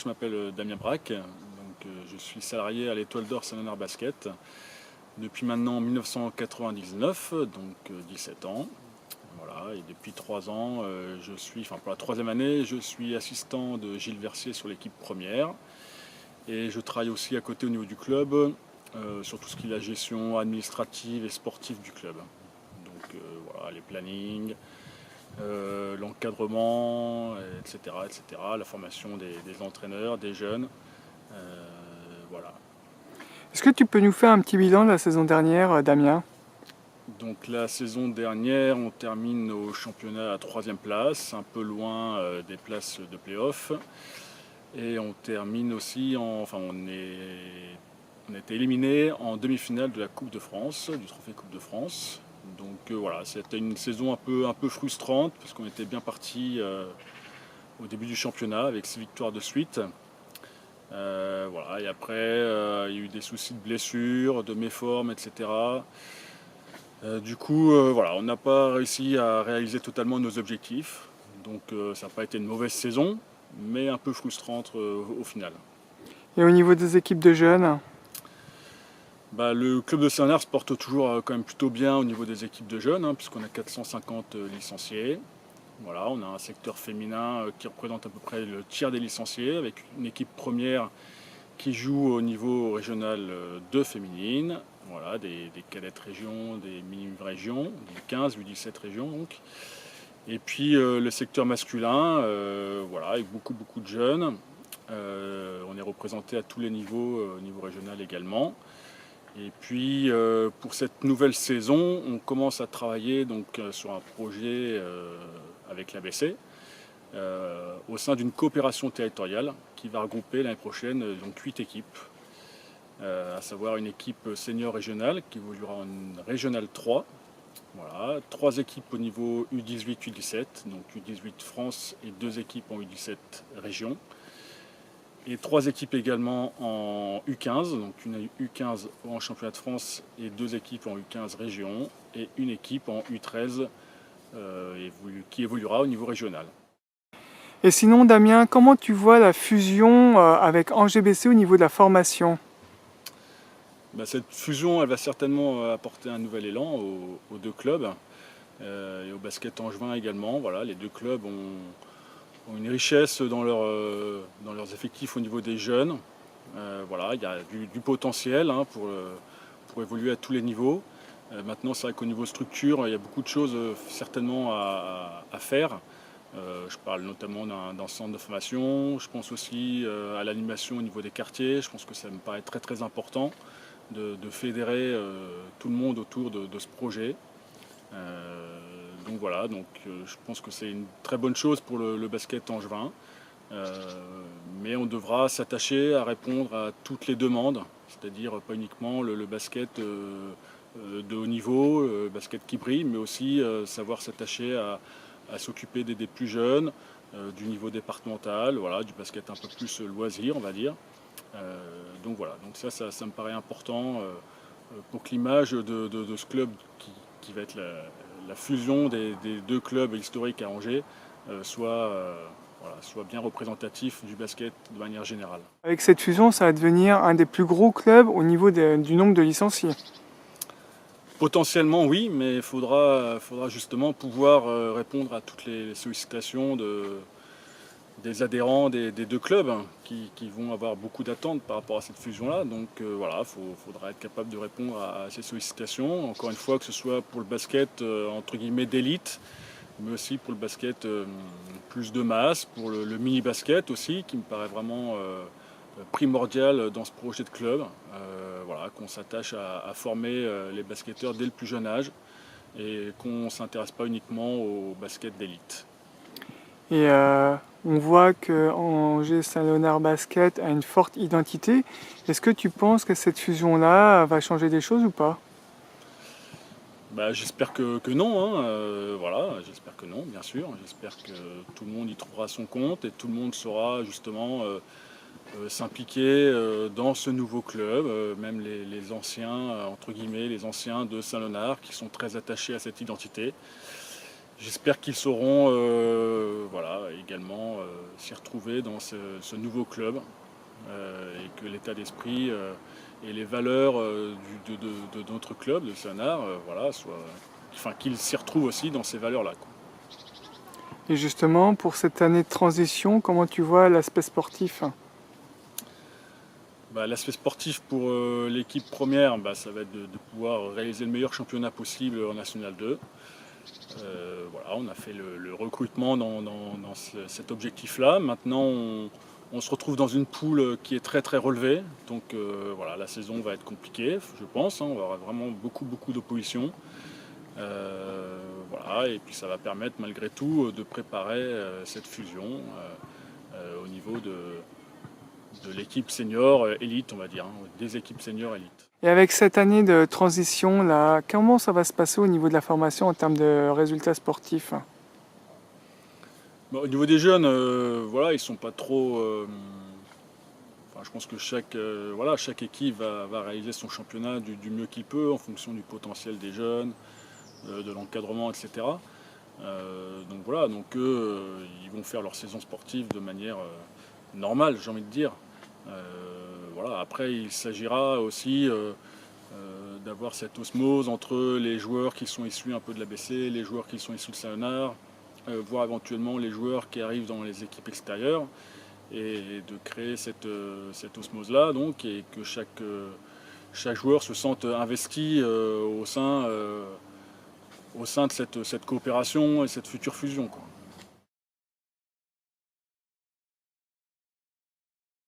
je m'appelle Damien Braque. Je suis salarié à l'Étoile d'Or Saint-Léonard Basket depuis maintenant 1999, donc 17 ans. Voilà, et depuis 3 ans, pour la troisième année, je suis assistant de Gilles Versier sur l'équipe première. Et je travaille aussi à côté au niveau du club, sur tout ce qui est la gestion administrative et sportive du club. Voilà, les plannings, l'encadrement, etc., la formation des entraîneurs, des jeunes. Voilà. Est-ce que tu peux nous faire un petit bilan de la saison dernière, Damien? Donc la saison dernière, on termine au championnat à 3e place, un peu loin des places de play-off. Et on termine aussi, on a été éliminé en demi-finale de la Coupe de France, du trophée Coupe de France. Voilà, c'était une saison un peu frustrante parce qu'on était bien parti au début du championnat avec 6 victoires de suite. Voilà, et après, il y a eu des soucis de blessures, de méformes, etc. Voilà, on n'a pas réussi à réaliser totalement nos objectifs. Ça n'a pas été une mauvaise saison, mais un peu frustrante au final. Et au niveau des équipes de jeunes? Le club de Saint-Léonard se porte toujours quand même plutôt bien au niveau des équipes de jeunes, puisqu'on a 450 licenciés. Voilà, on a un secteur féminin qui représente à peu près le tiers des licenciés, avec une équipe première qui joue au niveau régional 2 féminines, voilà, des cadettes régions, des mini-régions, des 15 U17 régions donc. Et puis le secteur masculin, voilà, avec beaucoup de jeunes. On est représenté à tous les niveaux, au niveau régional également. Et puis pour cette nouvelle saison, on commence à travailler sur un projet avec l'ABC, au sein d'une coopération territoriale qui va regrouper l'année prochaine 8 équipes, à savoir une équipe senior régionale qui évoluera en régional 3. Voilà, 3 équipes au niveau U18, U17, donc U18 France et 2 équipes en U17 région. Et 3 équipes également en U15, donc une U15 en championnat de France et 2 équipes en U15 région et une équipe en U13 qui évoluera au niveau régional. Et sinon, Damien, comment tu vois la fusion avec Angers BC au niveau de la formation? Cette fusion, elle va certainement apporter un nouvel élan aux 2 clubs et au basket angevin également. Voilà, les 2 clubs ont une richesse dans leurs effectifs au niveau des jeunes. Voilà, il y a du potentiel pour évoluer à tous les niveaux. Maintenant, c'est vrai qu'au niveau structure, il y a beaucoup de choses certainement à faire. Je parle notamment d'un centre de formation. Je pense aussi à l'animation au niveau des quartiers. Je pense que ça me paraît très important de fédérer tout le monde autour de ce projet. Je pense que c'est une très bonne chose pour le basket angevin. Mais on devra s'attacher à répondre à toutes les demandes, c'est-à-dire pas uniquement le basket de haut niveau, le basket qui brille, mais aussi savoir s'attacher à s'occuper des plus jeunes, du niveau départemental, voilà, du basket un peu plus loisir, on va dire. Donc ça me paraît important pour que l'image de ce club qui va être la fusion des 2 clubs historiques à Angers soit bien représentatif du basket de manière générale. Avec cette fusion, ça va devenir un des plus gros clubs au niveau du nombre de licenciés. Potentiellement oui, mais il faudra justement pouvoir répondre à toutes les sollicitations des adhérents des 2 clubs qui vont avoir beaucoup d'attentes par rapport à cette fusion-là. Voilà, faudra être capable de répondre à ces sollicitations. Encore une fois, que ce soit pour le basket entre guillemets d'élite, mais aussi pour le basket plus de masse, pour le mini-basket aussi, qui me paraît vraiment primordial dans ce projet de club. Voilà, qu'on s'attache à former les basketteurs dès le plus jeune âge et qu'on ne s'intéresse pas uniquement au basket d'élite. Et on voit que Angers Saint-Léonard Basket a une forte identité. Est-ce que tu penses que cette fusion-là va changer des choses ou pas? J'espère que non, voilà, j'espère que non, bien sûr. J'espère que tout le monde y trouvera son compte et tout le monde saura justement s'impliquer dans ce nouveau club, même les anciens, entre guillemets, les anciens de Saint-Léonard qui sont très attachés à cette identité. J'espère qu'ils sauront voilà, également s'y retrouver dans ce nouveau club et que l'état d'esprit et les valeurs de notre club, de Sanard, voilà, enfin, qu'ils s'y retrouvent aussi dans ces valeurs-là, quoi. Et justement, pour cette année de transition, comment tu vois l'aspect sportif? Bah, l'aspect sportif pour l'équipe première, bah, ça va être de pouvoir réaliser le meilleur championnat possible en National 2. Voilà, on a fait le recrutement dans cet objectif-là. Maintenant, on se retrouve dans une poule qui est très très relevée. Donc voilà, la saison va être compliquée, je pense, hein. On va avoir vraiment beaucoup d'opposition. Voilà, et puis ça va permettre malgré tout de préparer cette fusion au niveau de l'équipe senior élite, on va dire, hein, des équipes seniors élite. Et avec cette année de transition là, comment ça va se passer au niveau de la formation en termes de résultats sportifs? Bon, au niveau des jeunes, voilà, ils sont pas trop. Enfin, je pense que voilà, chaque équipe va réaliser son championnat du mieux qu'il peut en fonction du potentiel des jeunes, de l'encadrement, etc. Donc voilà, donc eux, ils vont faire leur saison sportive de manière normale, j'ai envie de dire. Voilà, après, il s'agira aussi d'avoir cette osmose entre les joueurs qui sont issus un peu de l'ABC, les joueurs qui sont issus de Saint-Léonard, voire éventuellement les joueurs qui arrivent dans les équipes extérieures, et de créer cette osmose-là, donc, et que chaque joueur se sente investi au sein de cette coopération et cette future fusion, quoi.